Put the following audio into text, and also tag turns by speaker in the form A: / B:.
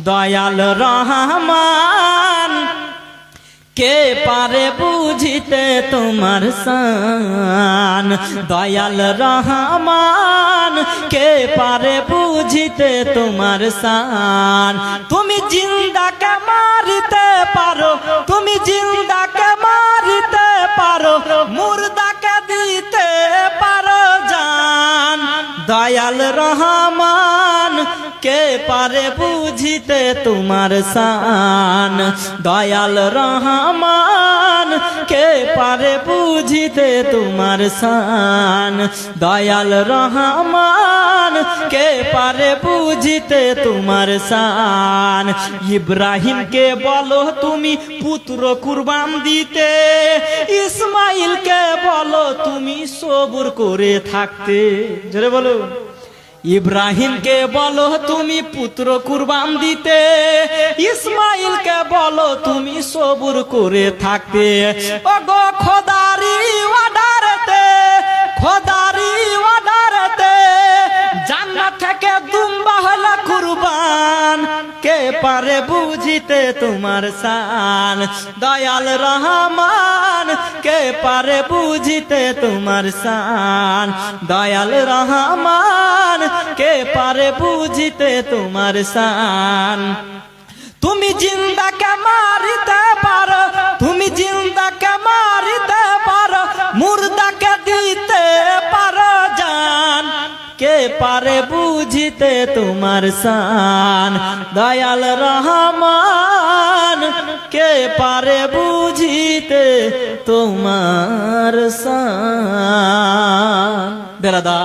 A: দয়াল রহমান কে পারে বুঝিতে তোমার শান, দয়াল রহমান কে পারে বুঝিতে তোমার শান। তুমি জিন্দাকে মারিতে পারো, তুমি জিন্দাকে মারিতে পারো, মুর্দাকে দিতে পারো জান। দয়াল রহমান কে পারে বুঝিতে তোমার শান, দয়াল রহমান কে পারে বুঝিতে তোমার শান, দয়াল রহমান কে পারে বুঝিতে তোমার শান। ইব্রাহিমকে বলো তুমি পুত্র কুরবান দিতে, ইসমাইলকে বলো তুমি সবুর করে থাকতে। জোরে বলো। ইব্রাহিমকে বলো তুমি পুত্র কুরবান দিতে, ইসমাইলকে বলো তুমি সবুর করে থাকতে। ওগো খোদারি ওয়াদারতে, খোদারি ওয়াদারতে, জান্নাত থেকে দুম্বা হলো কুরবান, কে পারে বুঝিতে তোমার শান। দয়াল রহমান কে পারে বুঝিতে তোমার শান, দয়াল রহমান কে পারে বুঝিতে তোমার শান। তুমি জিন্দাকে মারিতে পারো, তুমি জিন্দাকে মারিতে পারো, মুর্দাকে দিতে পারো জান, কে পারে বুঝিতে তোমার শান। দয়াল রহমান কে পারে বুঝিতে তোমার শান। বেরাদা